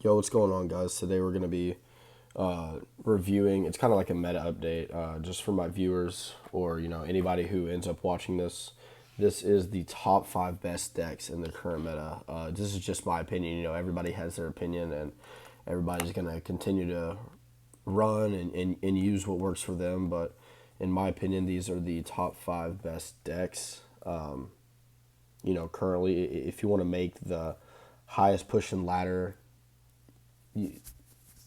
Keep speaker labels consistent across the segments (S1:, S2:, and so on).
S1: Yo, what's going on, guys? Today we're going to be reviewing. It's kind of like a meta update, just for my viewers or anybody who ends up watching this. This is the top five best decks in the current meta. This is just my opinion. Everybody has their opinion, and everybody's going to continue to run and use what works for them. But in my opinion, these are the top five best decks. Currently, if you want to make the highest pushing ladder,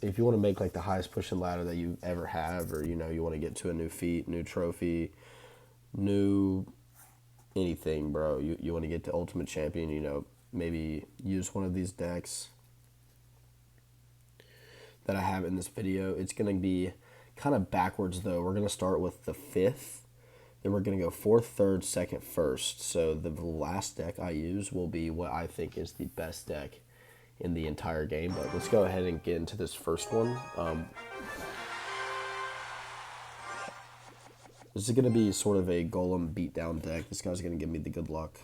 S1: if you want to make like the highest pushing ladder that you ever have, or you want to get to a new feat, new trophy, new anything, bro, you want to get to ultimate champion, maybe use one of these decks that I have in this video. It's going to be kind of backwards though. We're going to start with the fifth, then we're going to go fourth, third, second, first. So the last deck I use will be what I think is the best deck in the entire game. But let's go ahead and get into this first one. This is going to be sort of a golem beatdown deck. This guy's going to give me the good luck.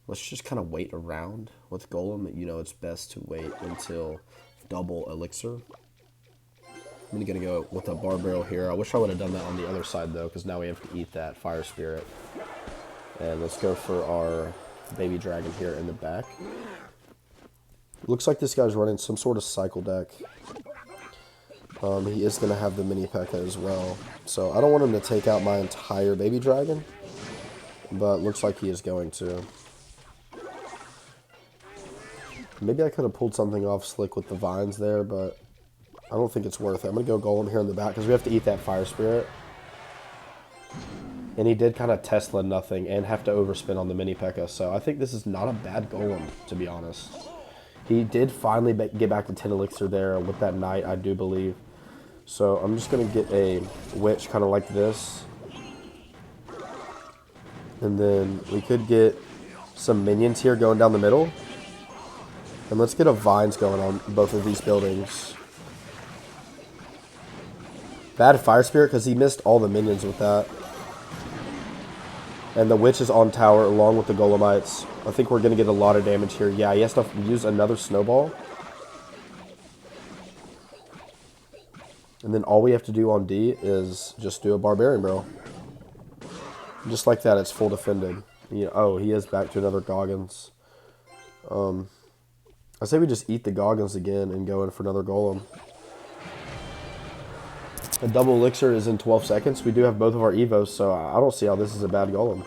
S1: Let's just kind of wait around with golem. It's best to wait until double elixir. I'm going to go with a barbarian here. I wish I would have done that on the other side though, because now we have to eat that fire spirit. And let's go for our baby dragon here in the back. Looks like this guy's running some sort of cycle deck. He is going to have the mini P.E.K.K.A as well. So I don't want him to take out my entire baby dragon, but looks like he is going to. Maybe I could have pulled something off slick with the vines there, but I don't think it's worth it. I'm going to go golem here in the back because we have to eat that fire spirit. And he did kind of Tesla nothing and have to overspin on the mini P.E.K.K.A. So I think this is not a bad golem, to be honest. He did finally get back to 10 elixir there with that knight, I do believe. So I'm just going to get a witch kind of like this. And then we could get some minions here going down the middle. And let's get a vines going on both of these buildings. Bad fire spirit because he missed all the minions with that. And the witch is on tower along with the golemites. I think we're going to get a lot of damage here. Yeah, he has to use another snowball. And then all we have to do on D is just do a barbarian, bro. Just like that, it's full defended. Oh, he is back to another Goggins. I say we just eat the Goggins again and go in for another golem. A double elixir is in 12 seconds. We do have both of our evos, so I don't see how this is a bad golem.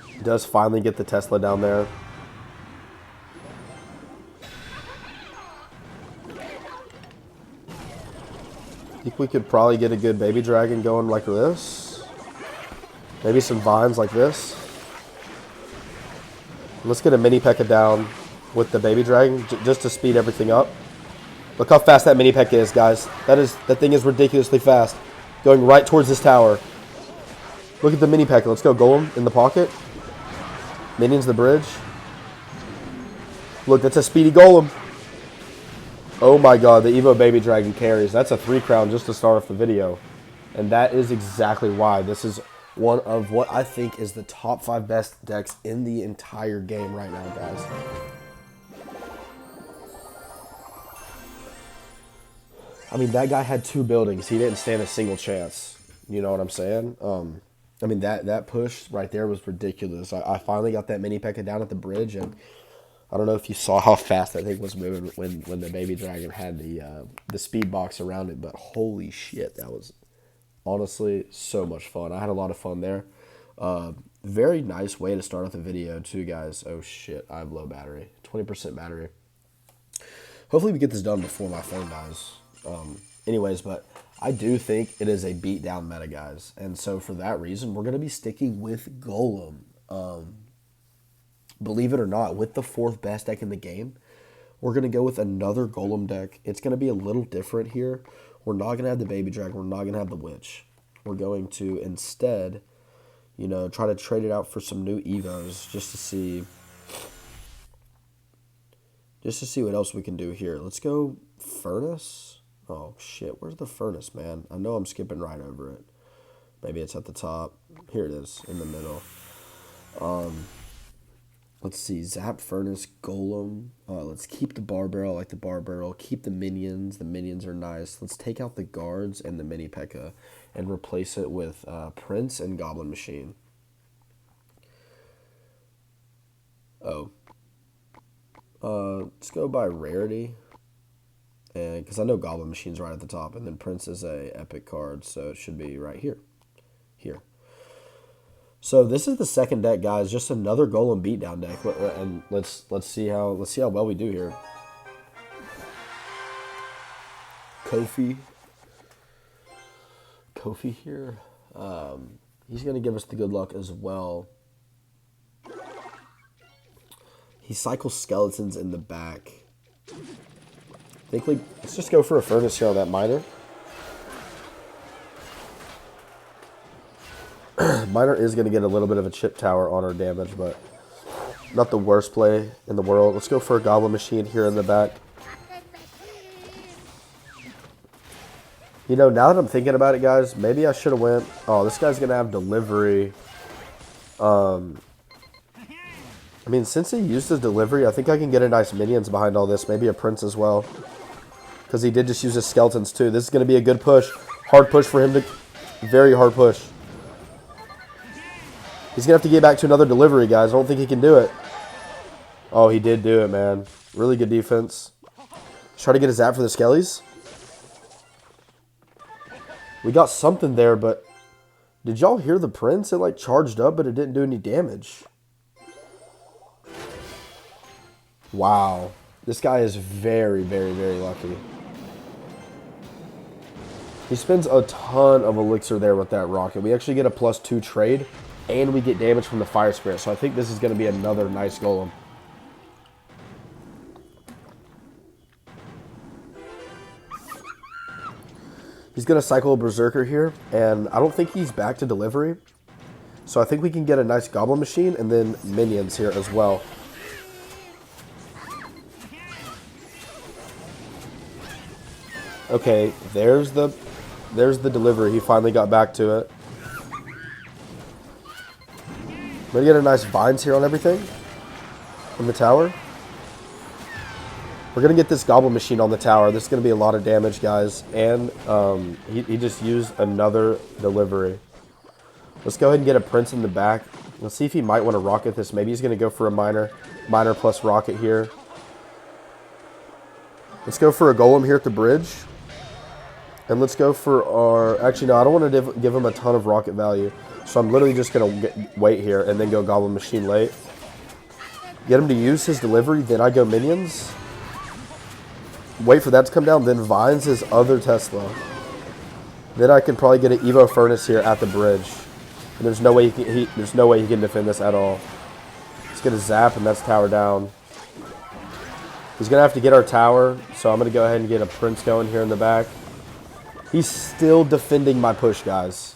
S1: He does finally get the Tesla down there. I think we could probably get a good baby dragon going like this. Maybe some vines like this. Let's get a mini P.E.K.K.A down with the baby dragon just to speed everything up. Look how fast that mini P.E.K.K.A is, guys. That thing is ridiculously fast. Going right towards this tower. Look at the mini P.E.K.K.A. Let's go golem in the pocket. Minions the bridge. Look, that's a speedy golem. Oh my god, the Evo Baby Dragon carries. That's a 3 crown just to start off the video. And that is exactly why this is one of what I think is the top 5 best decks in the entire game right now, guys. I mean, that guy had 2 buildings. He didn't stand a single chance. You know what I'm saying? I mean, that push right there was ridiculous. I finally got that mini P.E.K.K.A down at the bridge, and I don't know if you saw how fast that thing was moving when the baby dragon had the speed box around it, but holy shit, that was honestly so much fun. I had a lot of fun there. Very nice way to start off the video too, guys. Oh shit, I have low battery, 20% battery. Hopefully we get this done before my phone dies. Anyways, but I do think it is a beatdown meta, guys. And so for that reason, we're going to be sticking with Golem. Believe it or not, with the 4th best deck in the game, we're going to go with another Golem deck. It's going to be a little different here. We're not going to have the Baby Dragon. We're not going to have the Witch. We're going to instead, try to trade it out for some new Evos just to see what else we can do here. Let's go Furnace. Oh, shit. Where's the Furnace, man? I know I'm skipping right over it. Maybe it's at the top. Here it is, in the middle. Let's see, Zap, Furnace, Golem. Let's keep the Bar Barrel, I like the Bar Barrel. Keep the Minions. The Minions are nice. Let's take out the Guards and the Mini P.E.K.K.A. and replace it with Prince and Goblin Machine. Oh. Let's go by rarity. And because I know Goblin Machine's right at the top, and then Prince is a epic card, so it should be right here. Here. So this is the second deck, guys. Just another Golem beatdown deck, and let's see how well we do here. Kofi here. He's gonna give us the good luck as well. He cycles skeletons in the back. Let's just go for a Furnace here on that Miner. Miner is going to get a little bit of a chip tower on our damage, but not the worst play in the world. Let's go for a Goblin Machine here in the back. You know, now that I'm thinking about it, guys, maybe I should have went... Oh, this guy's going to have delivery. I mean, since he used his delivery, I think I can get a nice Minions behind all this. Maybe a Prince as well. Because he did just use his Skeletons, too. This is going to be a good push. Hard push for him to... Very hard push. He's going to have to get back to another delivery, guys. I don't think he can do it. Oh, he did do it, man. Really good defense. Let's try to get a zap for the Skellies. We got something there, but... Did y'all hear the Prince? It, like, charged up, but it didn't do any damage. Wow. This guy is very, very, very lucky. He spends a ton of elixir there with that rocket. We actually get a +2 trade, and we get damage from the Fire Spirit. So I think this is going to be another nice Golem. He's going to cycle a Berserker here, and I don't think he's back to delivery. So I think we can get a nice Goblin Machine and then Minions here as well. Okay, there's the delivery. He finally got back to it. We're going to get a nice Vines here on everything. On the tower. We're going to get this Goblin Machine on the tower. This is going to be a lot of damage, guys. And he just used another delivery. Let's go ahead and get a Prince in the back. Let's see if he might want to rocket this. Maybe he's going to go for a Miner plus rocket here. Let's go for a Golem here at the bridge. And let's go for our... Actually, no, I don't want to give him a ton of rocket value. So I'm literally just going to wait here and then go Goblin Machine late. Get him to use his delivery, then I go Minions. Wait for that to come down, then Vines his other Tesla. Then I can probably get an Evo Furnace here at the bridge. And there's no way there's no way he can defend this at all. He's going to zap, and that's tower down. He's going to have to get our tower, so I'm going to go ahead and get a Prince going here in the back. He's still defending my push, guys.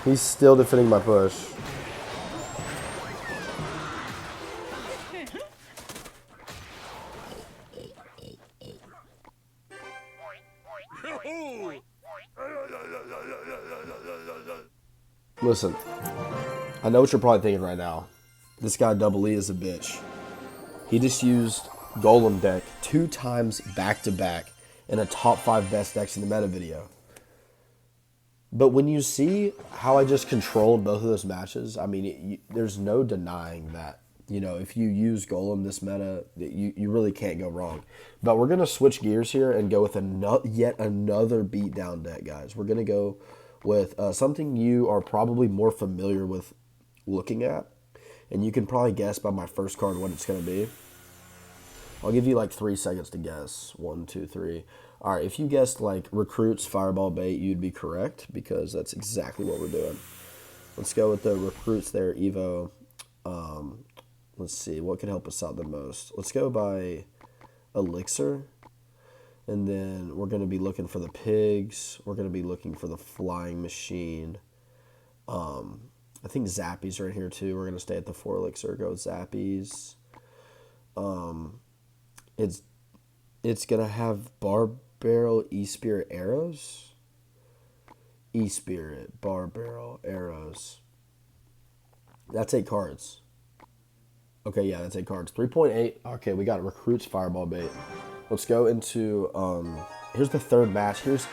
S1: He's still defending my push. Listen, I know what you're probably thinking right now. This guy Double E is a bitch. He just used Golem deck 2 times back-to-back in a top 5 best decks in the meta video. But when you see how I just controlled both of those matches, I mean, there's no denying that. You know, if you use Golem this meta, you really can't go wrong. But we're going to switch gears here and go with yet another beatdown deck, guys. We're going to go with something you are probably more familiar with looking at. And you can probably guess by my first card what it's going to be. I'll give you like 3 seconds to guess. 1, 2, 3. All right, if you guessed like Recruits, Fireball Bait, you'd be correct because that's exactly what we're doing. Let's go with the Recruits there, Evo. Let's see, what could help us out the most? Let's go by Elixir. And then we're going to be looking for the Pigs. We're going to be looking for the Flying Machine. I think Zappy's right here too. We're going to stay at the 4 Elixir, go with Zappies. It's going to have Bar Barrel, E-Spirit, Arrows. E-Spirit, Bar Barrel, Arrows. That's 8 cards. Okay, yeah, that's 8 cards. 3.8. Okay, we got Recruits Fireball Bait. Let's go into, here's the third match. Here's,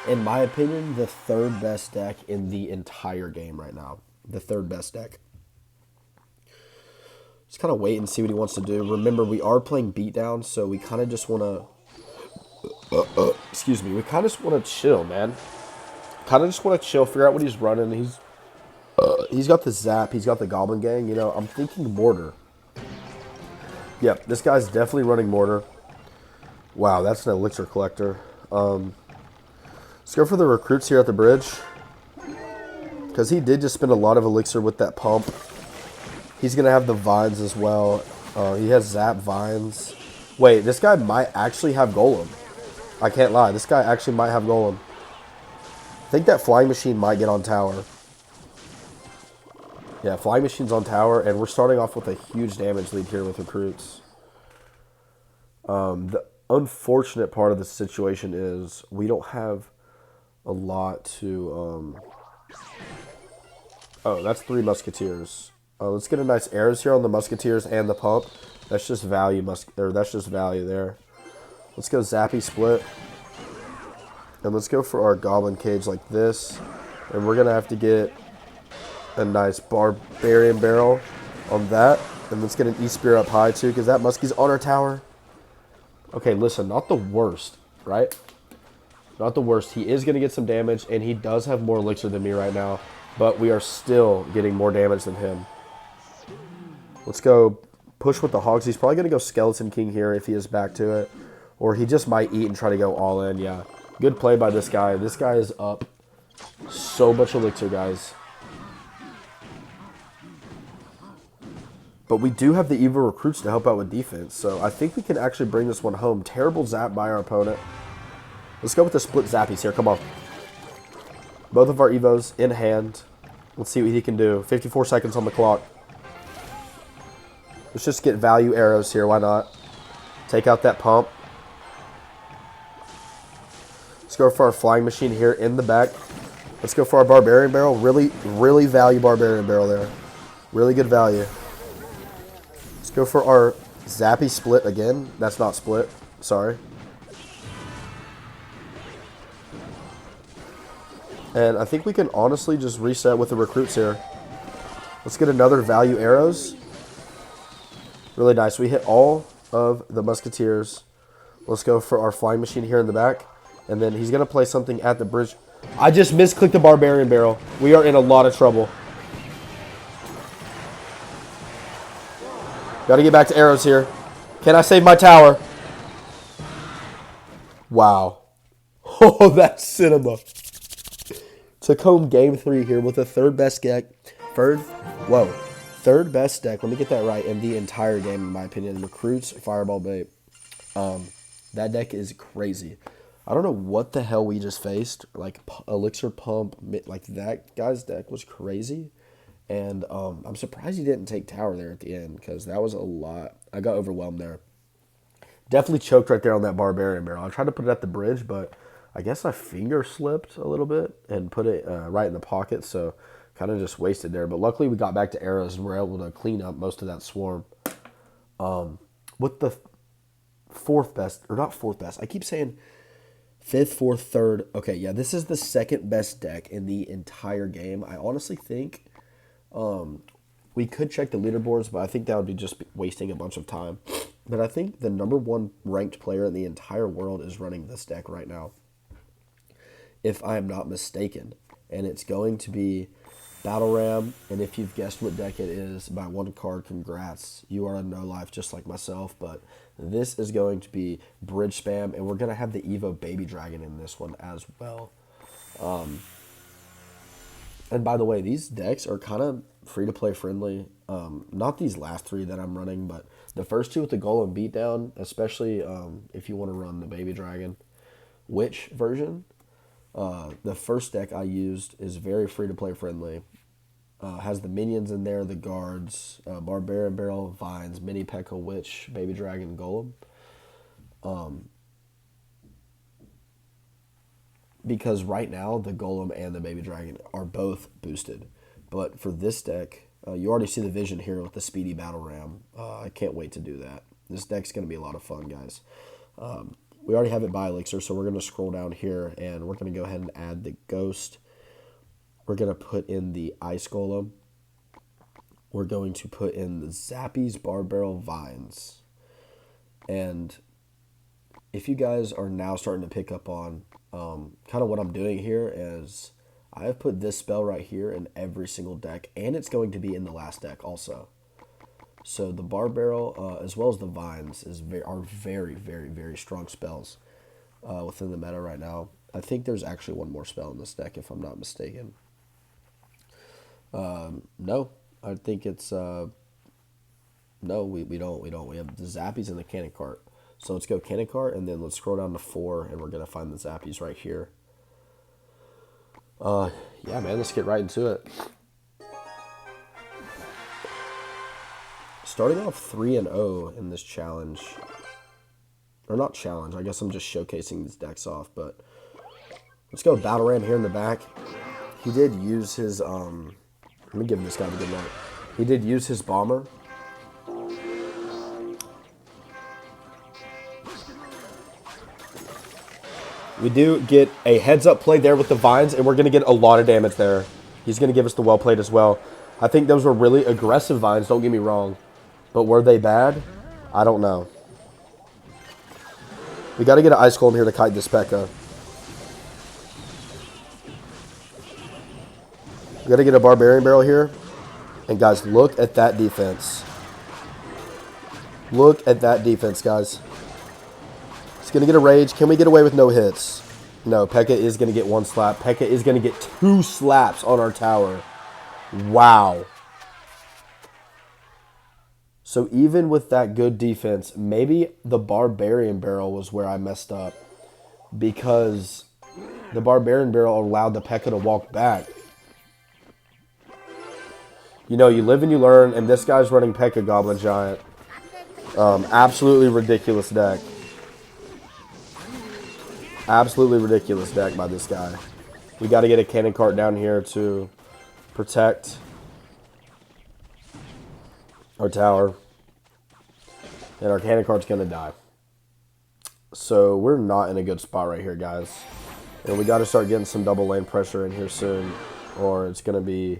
S1: in my opinion, the third best deck in the entire game right now. The third best deck. Just kind of wait and see what he wants to do. Remember, we are playing Beatdown, so we kind of just want to, excuse me, we kind of just want to chill, man. Kind of just want to chill, figure out what he's running. He's got the Zap, he's got the Goblin Gang. You know, I'm thinking Mortar. Yep, this guy's definitely running Mortar. Wow, that's an Elixir Collector. Let's go for the Recruits here at the bridge. Because he did just spend a lot of Elixir with that pump. He's going to have the Vines as well. He has Zap, Vines. Wait, this guy might actually have Golem. I can't lie. This guy actually might have Golem. I think that Flying Machine might get on tower. Yeah, Flying Machine's on tower, and we're starting off with a huge damage lead here with Recruits. The unfortunate part of the situation is we don't have a lot to... Oh, that's 3 Musketeers. Let's get a nice arrows here on the Musketeers and the pump. That's just value, that's just value there. Let's go Zappy Split. And let's go for our Goblin Cage like this. And we're going to have to get a nice Barbarian Barrel on that. And let's get an E-Spear up high too, because that Muskie's on our tower. Okay, listen, not the worst, right? Not the worst. He is going to get some damage, and he does have more Elixir than me right now. But we are still getting more damage than him. Let's go push with the Hogs. He's probably going to go Skeleton King here if he is back to it. Or he just might eat and try to go all in, yeah. Good play by this guy. This guy is up so much Elixir, guys. But we do have the Evil Recruits to help out with defense. So I think we can actually bring this one home. Terrible Zap by our opponent. Let's go with the split Zappies here. Come on. Both of our Evos in hand. Let's see what he can do. 54 seconds on the clock. Let's just get value arrows here. Why not? Take out that pump. Let's go for our Flying Machine here in the back. Let's go for our Barbarian Barrel. Really, really value Barbarian Barrel there. Really good value. Let's go for our Zappy Split again. That's not split. Sorry. And I think we can honestly just reset with the Recruits here. Let's get another value arrows. Really nice. We hit all of the Musketeers. Let's go for our Flying Machine here in the back. And then he's going to play something at the bridge. I just misclicked the Barbarian Barrel. We are in a lot of trouble. Got to get back to arrows here. Can I save my tower? Wow. Oh, that's cinema. Took home game 3 here with the third best deck. Third best deck. Let me get that right in the entire game, in my opinion. Recruits, Fireball Bait. That deck is crazy. I don't know what the hell we just faced. Like, Elixir Pump, like that guy's deck was crazy. And I'm surprised he didn't take tower there at the end, because that was a lot. I got overwhelmed there. Definitely choked right there on that Barbarian Barrel. I tried to put it at the bridge, but I guess I finger slipped a little bit and put it right in the pocket, so kind of just wasted there. But luckily we got back to arrows and were able to clean up most of that swarm. With the fourth best, or not fourth best, I keep saying fifth, fourth, third. Okay, yeah, this is the second best deck in the entire game. I honestly think we could check the leaderboards, but I think that would be just wasting a bunch of time. But I think the #1 ranked player in the entire world is running this deck right now, if I am not mistaken. And it's going to be Battle Ram. And if you've guessed what deck it is by 1 card, congrats. You are in no life just like myself. But this is going to be Bridge Spam. And we're going to have the Evo Baby Dragon in this one as well. And by the way, these decks are kind of free-to-play friendly. Not these last 3 that I'm running, but the first 2 with the Golem Beatdown, especially if you want to run the Baby Dragon Witch version. The first deck I used is very free-to-play friendly. Has the minions in there, the guards, Barbarian Barrel, Vines, Mini P.E.K.K.A, Witch, Baby Dragon, Golem. because right now the Golem and the Baby Dragon are both boosted. But for this deck, you already see the vision here with the Speedy Battle Ram. I can't wait to do that. This deck's going to be a lot of fun, guys. We already have it by Elixir, so we're going to scroll down here, and we're going to go ahead and add the Ghost. We're going to put in the Ice Golem. We're going to put in the Zappies Barbarrel Vines. And if you guys are now starting to pick up on kind of what I'm doing here is I have put this spell right here in every single deck, and it's going to be in the last deck also. So the Barbarrel, as well as the Vines, are very, very, very strong spells within the meta right now. I think there's actually one more spell in this deck, if I'm not mistaken. No, I think it's no. We don't. We have the Zappies and the Cannon Cart. So let's go Cannon Cart, and then let's scroll down to 4, and we're gonna find the Zappies right here. Yeah, man, let's get right into it. Starting off 3-0 in this challenge, or not challenge. I guess I'm just showcasing these decks off, but let's go Battle Ram here in the back. He did use his let me give this guy a good luck. He did use his Bomber. We do get a heads-up play there with the Vines, and we're going to get a lot of damage there. He's going to give us the well played as well. I think those were really aggressive Vines, don't get me wrong. But were they bad? I don't know. We got to get an Ice Golem here to kite this P.E.K.K.A. We got to get a Barbarian Barrel here. And guys, look at that defense. Look at that defense, guys. It's going to get a Rage. Can we get away with no hits? No, P.E.K.K.A. is going to get 1 slap. P.E.K.K.A. is going to get 2 slaps on our tower. Wow. So even with that good defense, maybe the Barbarian Barrel was where I messed up. Because the Barbarian Barrel allowed the P.E.K.K.A. to walk back. You know, you live and you learn, and this guy's running P.E.K.K.A. Goblin Giant. Absolutely ridiculous deck. Absolutely ridiculous deck by this guy. We got to get a Cannon Cart down here to protect our tower. And our Cannon Cart's going to die. So we're not in a good spot right here, guys. And we got to start getting some double lane pressure in here soon, or it's going to be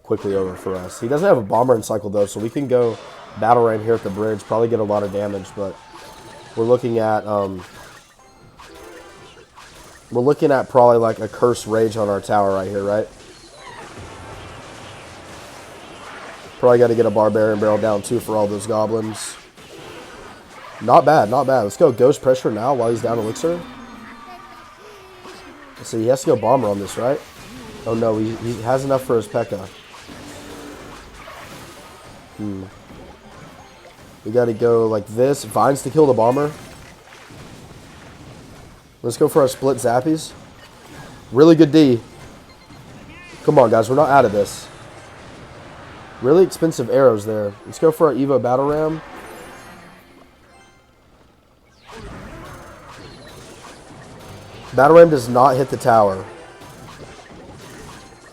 S1: quickly over for us. He doesn't have a Bomber in cycle, though, so we can go Battle Ram here at the bridge, probably get a lot of damage, but we're looking at probably like a Curse Rage on our tower right here, right? Probably got to get a Barbarian Barrel down, too, for all those goblins. Not bad, not bad. Let's go Ghost Pressure now while he's down Elixir. Let's see, he has to go Bomber on this, right? Oh, no, he has enough for his P.E.K.K.A. We got to go like this. Vines to kill the Bomber. Let's go for our split Zappies. Really good D. Come on, guys. We're not out of this. Really expensive arrows there. Let's go for our Evo Battle Ram. Battle Ram does not hit the tower.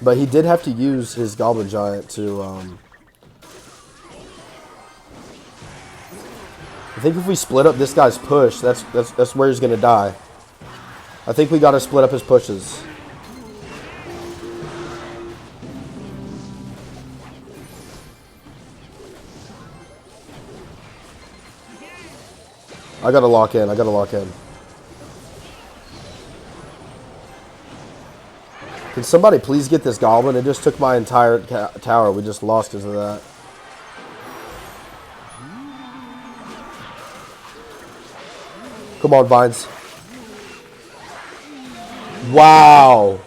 S1: But he did have to use his Goblin Giant to... I think if we split up this guy's push, that's where he's going to die. I think we got to split up his pushes. I got to lock in. I got to lock in. Can somebody please get this Goblin? It just took my entire tower. We just lost because of that. Come on, Vines. Wow.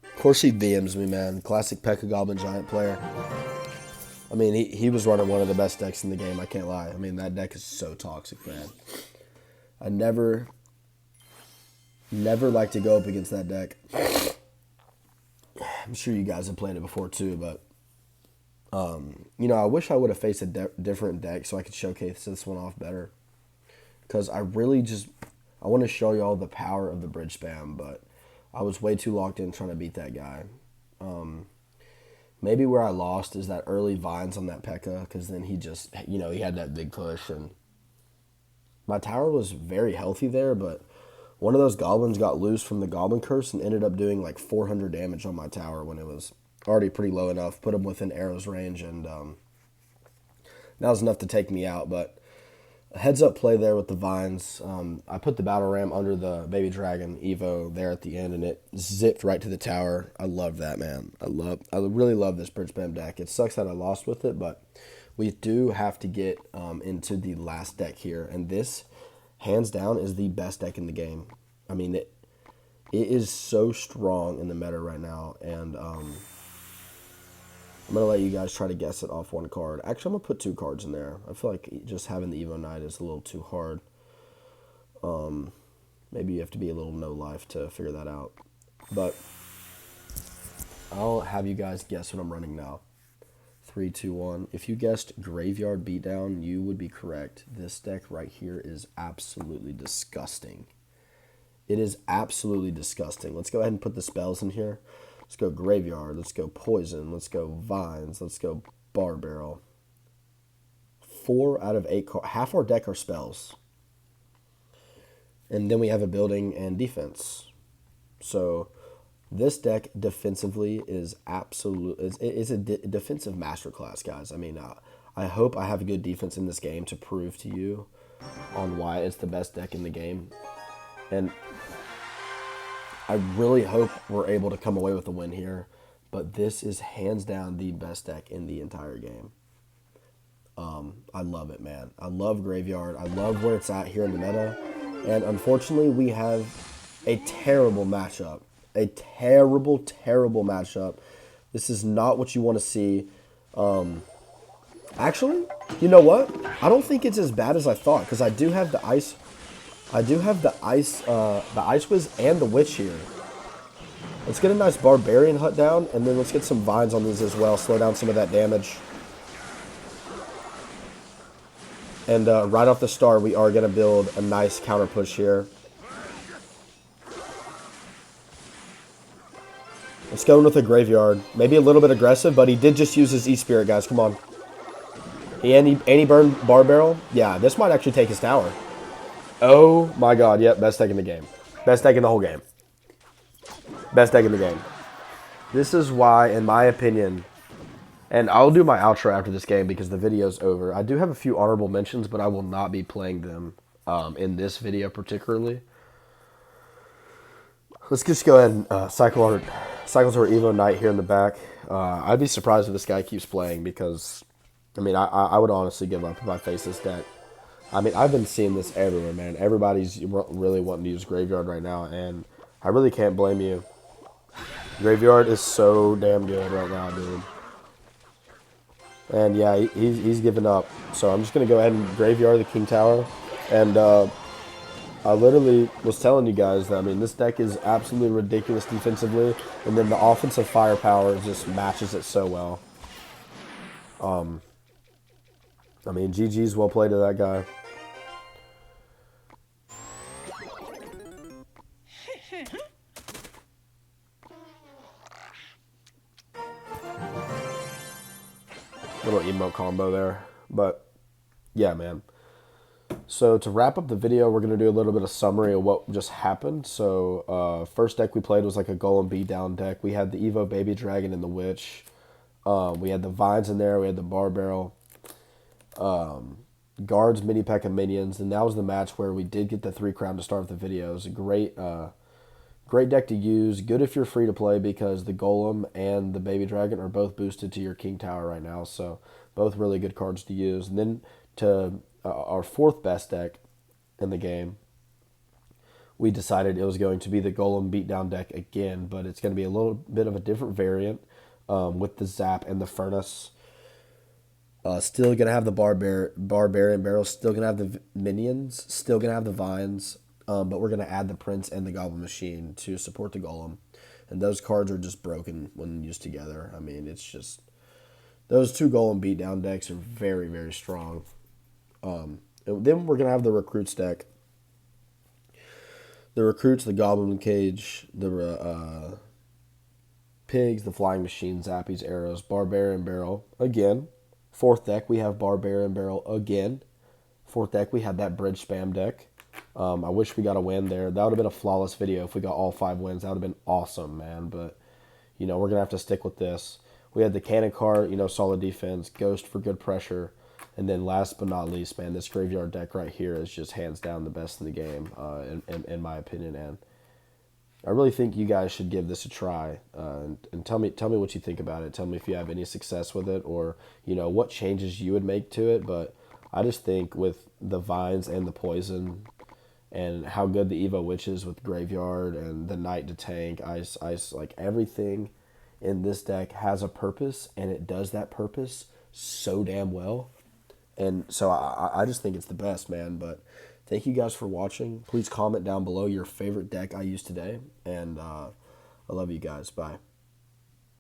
S1: Of course he DMs me, man. Classic P.E.K.K.A. Goblin Giant player. I mean, he was running one of the best decks in the game, I can't lie. I mean, that deck is so toxic, man. I never like to go up against that deck. I'm sure you guys have played it before too, but you know, I wish I would have faced a different deck so I could showcase this one off better. Because I really just I want to show y'all the power of the bridge spam, but I was way too locked in trying to beat that guy. Maybe where I lost is that early vines on that P.E.K.K.A. because then he just, he had that big push, and my tower was very healthy there, but one of those goblins got loose from the goblin curse and ended up doing like 400 damage on my tower when it was already pretty low enough. Put him within arrow's range, and that was enough to take me out. But a heads up play there with the vines. I put the battle ram under the baby dragon Evo there at the end, and it zipped right to the tower. I love that, man. I really love this bridge spam deck. It sucks that I lost with it, but we do have to get into the last deck here, and this, hands down, is the best deck in the game. I mean, it is so strong in the meta right now, and I'm going to let you guys try to guess it off one card. Actually, I'm going to put two cards in there. I feel like just having the Evo Knight is a little too hard. Maybe you have to be a little no-life to figure that out. But I'll have you guys guess what I'm running now. 3, 2, 1. If you guessed Graveyard Beatdown, you would be correct. This deck right here is absolutely disgusting. It is absolutely disgusting. Let's go ahead and put the spells in here. Let's go Graveyard. Let's go Poison. Let's go Vines. Let's go Bar Barrel. 4 out of 8 cards. Half our deck are spells. And then we have a building and defense. So this deck defensively is absolute. It's a defensive masterclass, guys. I mean, I hope I have a good defense in this game to prove to you on why it's the best deck in the game. And I really hope we're able to come away with a win here. But this is hands down the best deck in the entire game. I love it, man. I love Graveyard. I love where it's at here in the meta. And unfortunately, we have a terrible matchup. A terrible, terrible matchup. This is not what you want to see. Actually, you know what? I don't think it's as bad as I thought, because I do have the ice. I do have the Ice Wiz and the Witch here. Let's get a nice Barbarian Hut down, and then let's get some Vines on these as well. Slow down some of that damage. And right off the start, we are going to build a nice counter push here. Let's go in with a Graveyard. Maybe a little bit aggressive, but he did just use his E-Spirit, guys. Come on. And he burned Bar Barrel. Yeah, this might actually take his tower. Oh my god, yep, best deck in the game. Best deck in the whole game. Best deck in the game. This is why, in my opinion, and I'll do my outro after this game because the video's over. I do have a few honorable mentions, but I will not be playing them in this video particularly. Let's just go ahead and cycle to our Evo Knight here in the back. I'd be surprised if this guy keeps playing because, I mean, I would honestly give up if I face this deck. I mean, I've been seeing this everywhere, man. Everybody's really wanting to use Graveyard right now, and I really can't blame you. Graveyard is so damn good right now, dude. And yeah, he's given up. So I'm just going to go ahead and Graveyard the King Tower. And I literally was telling you guys that, I mean, this deck is absolutely ridiculous defensively. And then the offensive firepower just matches it so well. I mean, GG's well played to that guy. Little emote combo there. But, yeah, man. So, to wrap up the video, we're going to do a little bit of summary of what just happened. So, first deck we played was like a Golem beatdown deck. We had the Evo Baby Dragon and the Witch. We had the Vines in there. We had the Bar Barrel. Guards, Mini P.E.K.K.A. minions. And that was the match where we did get the 3 crown to start the video. It was a great deck to use. Good if you're free to play because the Golem and the Baby Dragon are both boosted to your King Tower right now. So both really good cards to use. And then to our 4th best deck in the game, we decided it was going to be the Golem beatdown deck again. But it's going to be a little bit of a different variant with the Zap and the Furnace. Still going to have the Barbarian Barrel. Still going to have the minions. Still going to have the Vines. But we're going to add the Prince and the Goblin Machine to support the Golem. And those cards are just broken when used together. I mean, it's just... Those 2 Golem beatdown decks are very, very strong. And then we're going to have the Recruits deck. The Recruits, the Goblin Cage, the Pigs, the Flying Machine, Zappies, Arrows, Barbarian Barrel again. Fourth deck, we have Barbarian Barrel again. Fourth deck, we had that Bridge Spam deck. I wish we got a win there. That would have been a flawless video if we got all 5 wins. That would have been awesome, man. But, we're going to have to stick with this. We had the Cannon Cart, solid defense. Ghost for good pressure. And then last but not least, man, this Graveyard deck right here is just hands down the best in the game, in my opinion. And I really think you guys should give this a try, and tell me what you think about it. Tell me if you have any success with it, or what changes you would make to it. But I just think with the Vines and the Poison, and how good the Evo Witch is with Graveyard and the Knight to tank, Ice, like everything in this deck has a purpose, and it does that purpose so damn well. And so I just think it's the best, man. But thank you guys for watching. Please comment down below your favorite deck I used today. And I love you guys. Bye.